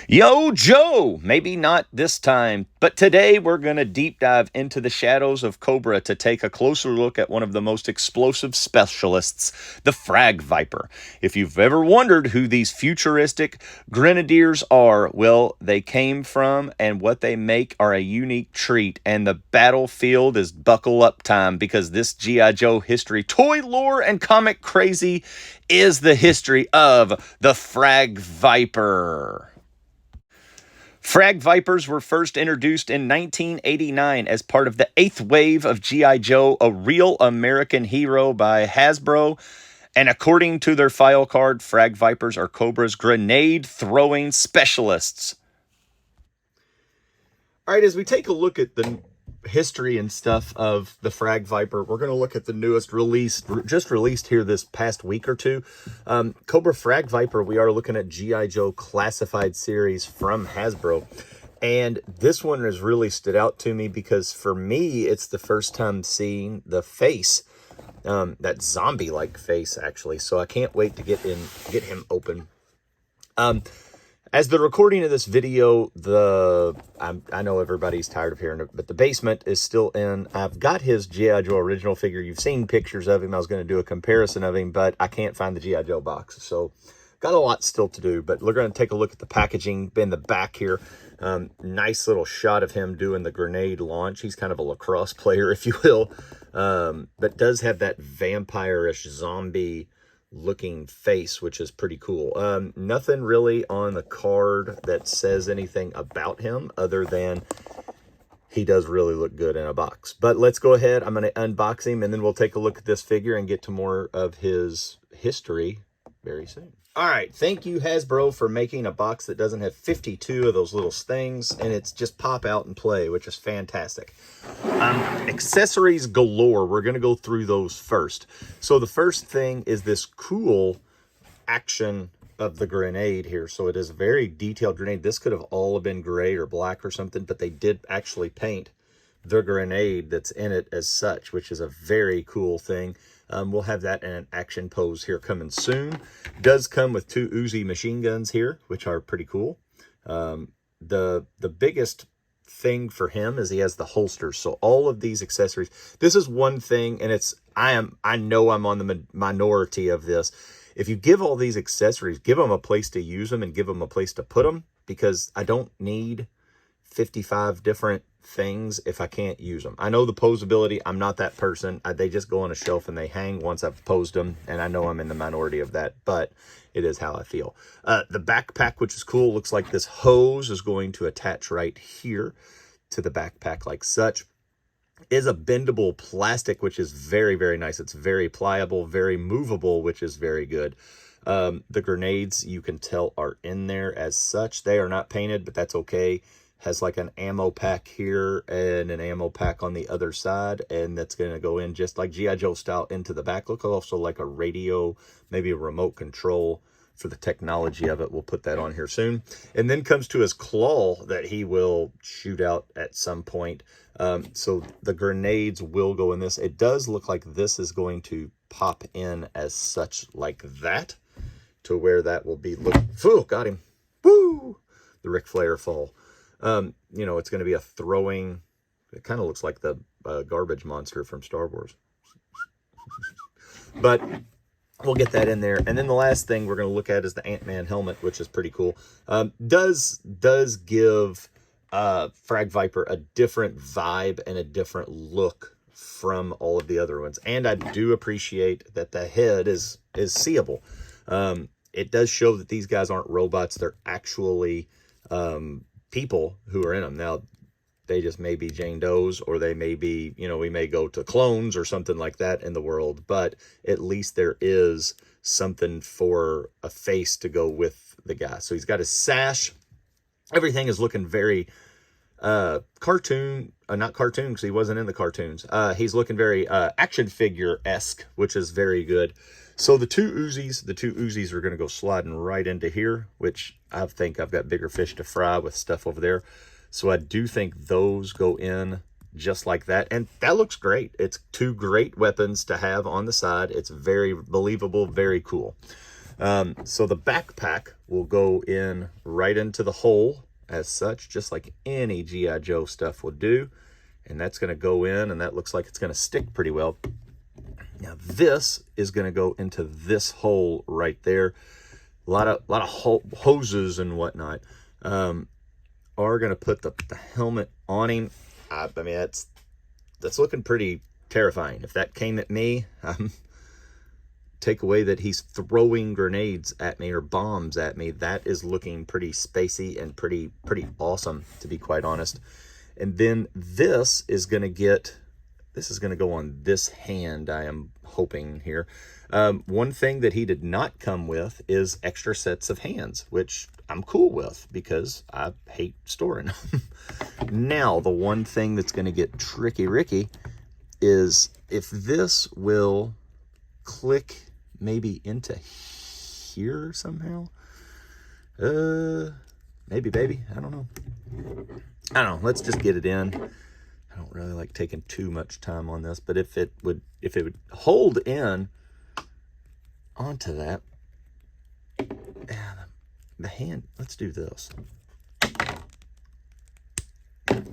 Yo, Joe! Maybe not this time, but today we're going to deep dive into the shadows of Cobra to take a closer look at one of the most explosive specialists, the Frag Viper. If you've ever wondered who these futuristic grenadiers are, well, they came from and what they make are a unique treat, and the battlefield is buckle up time because this G.I. Joe history, toy lore, and comic crazy is the history of the Frag Viper. Frag Vipers were first introduced in 1989 as part of the 8th wave of G.I. Joe, a real American hero by Hasbro. And according to their file card, Frag Vipers are Cobra's grenade-throwing specialists. All right, as we take a look at the history and stuff of the Frag Viper, we're going to look at the newest release, just released here this past week or two. Cobra Frag Viper, we are looking at G.I. Joe Classified Series from Hasbro. And this one has really stood out to me because for me, it's the first time seeing the face, that zombie-like face, actually. So I can't wait to get him open. As the recording of this video, I know everybody's tired of hearing it, but the basement is still in. I've got his G.I. Joe original figure. You've seen pictures of him. I was going to do a comparison of him, but I can't find the G.I. Joe box. So got a lot still to do, but we're going to take a look at the packaging in the back here. Nice little shot of him doing the grenade launch. He's kind of a lacrosse player, if you will, but does have that vampire-ish zombie looking face, which is pretty cool. Nothing really on the card that says anything about him other than he does really look good in a box. But let's go ahead. I'm going to unbox him and then we'll take a look at this figure and get to more of his history very soon. All right, thank you, Hasbro, for making a box that doesn't have 52 of those little things, and it's just pop out and play, which is fantastic. Accessories galore. We're going to go through those first. So the first thing is this cool action of the grenade here. So it is a very detailed grenade. This could have all been gray or black or something, but they did actually paint the grenade that's in it as such, which is a very cool thing. We'll have that in an action pose here coming soon. Does come with 2 Uzi machine guns here, which are pretty cool. The biggest thing for him is he has the holsters. So all of these accessories, this is one thing, and I know I'm on the minority of this. If you give all these accessories, give them a place to use them and give them a place to put them, because I don't need 55 different things if I can't use them. I know the posability, I'm not that person. They just go on a shelf and they hang once I've posed them, and I know I'm in the minority of that, but it is how I feel. The backpack, which is cool, looks like this hose is going to attach right here to the backpack like such. Is a bendable plastic, which is very, very nice. It's very pliable, very movable, which is very good. The grenades, you can tell, are in there as such. They are not painted, but that's okay. Has like an ammo pack here and an ammo pack on the other side, and that's going to go in just like G.I. Joe style into the back. Look, also like a radio, maybe a remote control for the technology of it. We'll put that on here soon. And then comes to his claw that he will shoot out at some point. So the grenades will go in this. It does look like this is going to pop in as such, like that, to where that will be. Look, ooh, got him. Woo! The Ric Flair fall. You know, it's going to be a throwing, it kind of looks like the garbage monster from Star Wars. But we'll get that in there. And then the last thing we're going to look at is the Ant-Man helmet, which is pretty cool. Does give Frag Viper a different vibe and a different look from all of the other ones. And I do appreciate that the head is seeable. It does show that these guys aren't robots. They're actually people who are in them. Now, they just may be Jane Does, or they may be, you know, we may go to clones or something like that in the world, but at least there is something for a face to go with the guy. So he's got his sash. Everything is looking very cartoon, not cartoon because he wasn't in the cartoons. He's looking very action figure-esque, which is very good. So the two Uzis are going to go sliding right into here, which I think I've got bigger fish to fry with stuff over there. So I do think those go in just like that. And that looks great. It's 2 great weapons to have on the side. It's very believable, very cool. So the backpack will go in right into the hole as such, just like any G.I. Joe stuff would do. And that's going to go in, and that looks like it's going to stick pretty well. Now this is going to go into this hole right there. A lot of hoses and whatnot. Are going to put the helmet on him. I mean, that's looking pretty terrifying. If that came at me, take away that he's throwing grenades at me or bombs at me, that is looking pretty spacey and pretty awesome, to be quite honest. And then this is going to go on this hand, I am hoping here. One thing that he did not come with is extra sets of hands, which I'm cool with because I hate storing them. Now, the one thing that's going to get tricky is if this will click maybe into here somehow. Maybe, baby. I don't know. Let's just get it in. I don't really like taking too much time on this, but if it would hold in onto that, yeah, the hand, let's do this. And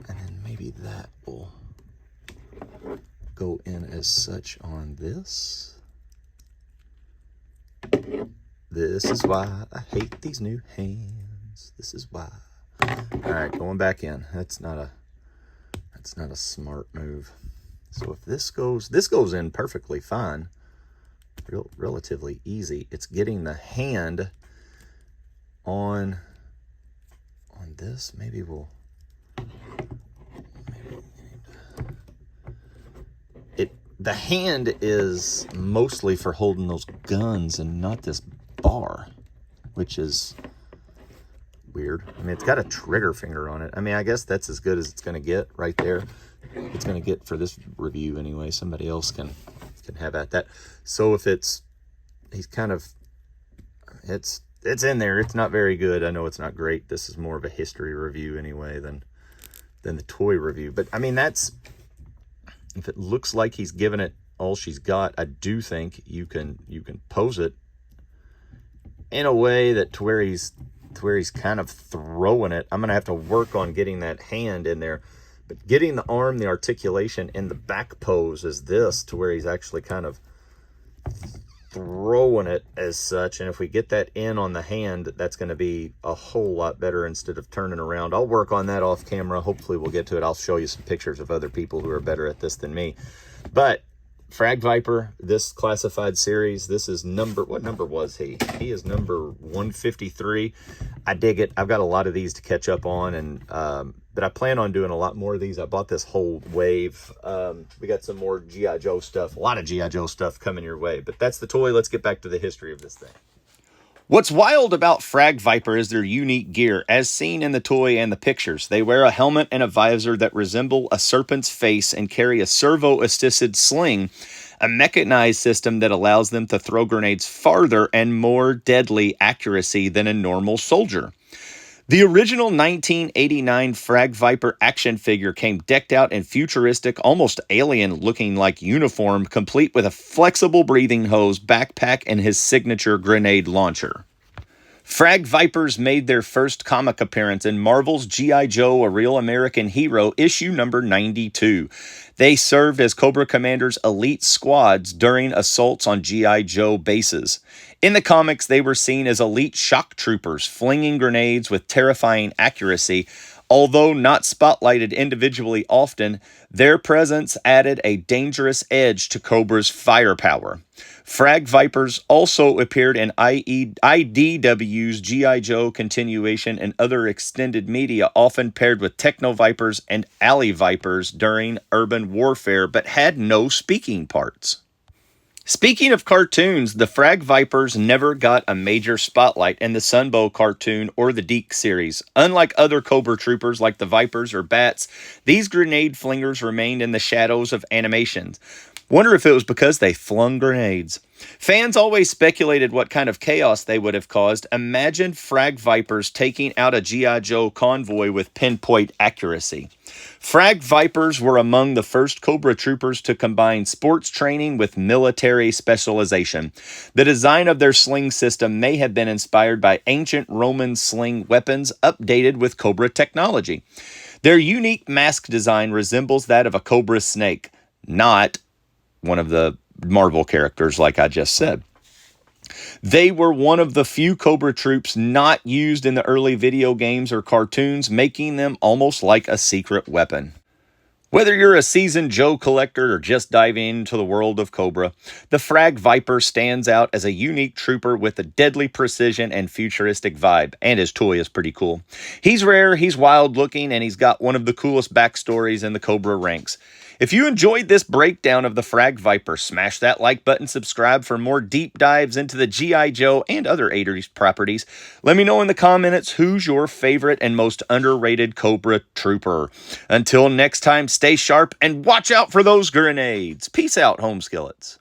then maybe that will go in as such on this. This is why I hate these new hands. This is why. All right, going back in. That's not a smart move. So if this goes in perfectly fine, relatively easy. It's getting the hand on this. Maybe the hand is mostly for holding those guns and not this bar, which is weird. I mean, it's got a trigger finger on it. I mean, I guess that's as good as it's going to get right there. It's going to get for this review anyway. Somebody else can have at that. So if it's in there. It's not very good. I know it's not great. This is more of a history review anyway than the toy review. But I mean, if it looks like he's given it all she's got, I do think you can pose it in a way that to where he's kind of throwing it. I'm gonna have to work on getting that hand in there, but getting the arm, the articulation, and the back pose is this to where he's actually kind of throwing it as such. And if we get that in on the hand, that's going to be a whole lot better instead of turning around. I'll work on that off camera. Hopefully we'll get to it. I'll show you some pictures of other people who are better at this than me. But Frag Viper, this classified series, this is what number was he? He is number 153. I dig it. I've got a lot of these to catch up on, and but I plan on doing a lot more of these. I bought this whole wave. We got some more G.I. Joe stuff, a lot of G.I. Joe stuff coming your way. But that's the toy. Let's get back to the history of this thing. What's wild about Frag Viper is their unique gear, as seen in the toy and the pictures. They wear a helmet and a visor that resemble a serpent's face and carry a servo-assisted sling, a mechanized system that allows them to throw grenades farther and more deadly accuracy than a normal soldier. The original 1989 Frag Viper action figure came decked out in futuristic, almost alien-looking like uniform, complete with a flexible breathing hose, backpack, and his signature grenade launcher. Frag Vipers made their first comic appearance in Marvel's G.I. Joe, A Real American Hero, issue number 92. They served as Cobra Commander's elite squads during assaults on G.I. Joe bases. In the comics, they were seen as elite shock troopers, flinging grenades with terrifying accuracy. Although not spotlighted individually often, their presence added a dangerous edge to Cobra's firepower. Frag Vipers also appeared in IDW's G.I. Joe continuation and other extended media, often paired with Techno Vipers and Alley Vipers during urban warfare, but had no speaking parts. Speaking of cartoons, the Frag Vipers never got a major spotlight in the Sunbow cartoon or the Deke series. Unlike other Cobra troopers like the Vipers or Bats, these grenade flingers remained in the shadows of animations. Wonder if it was because they flung grenades. Fans always speculated what kind of chaos they would have caused. Imagine Frag Vipers taking out a G.I. Joe convoy with pinpoint accuracy. Frag Vipers were among the first Cobra troopers to combine sports training with military specialization. The design of their sling system may have been inspired by ancient Roman sling weapons updated with Cobra technology. Their unique mask design resembles that of a Cobra snake, not one of the Marvel characters like I just said. They were one of the few Cobra troops not used in the early video games or cartoons, making them almost like a secret weapon. Whether you're a seasoned Joe collector or just diving into the world of Cobra, the Frag Viper stands out as a unique trooper with a deadly precision and futuristic vibe, and his toy is pretty cool. He's rare, he's wild looking, and he's got one of the coolest backstories in the Cobra ranks. If you enjoyed this breakdown of the Frag Viper, smash that like button, subscribe for more deep dives into the G.I. Joe and other 80s properties. Let me know in the comments who's your favorite and most underrated Cobra trooper. Until next time, stay sharp and watch out for those grenades. Peace out, home skillets.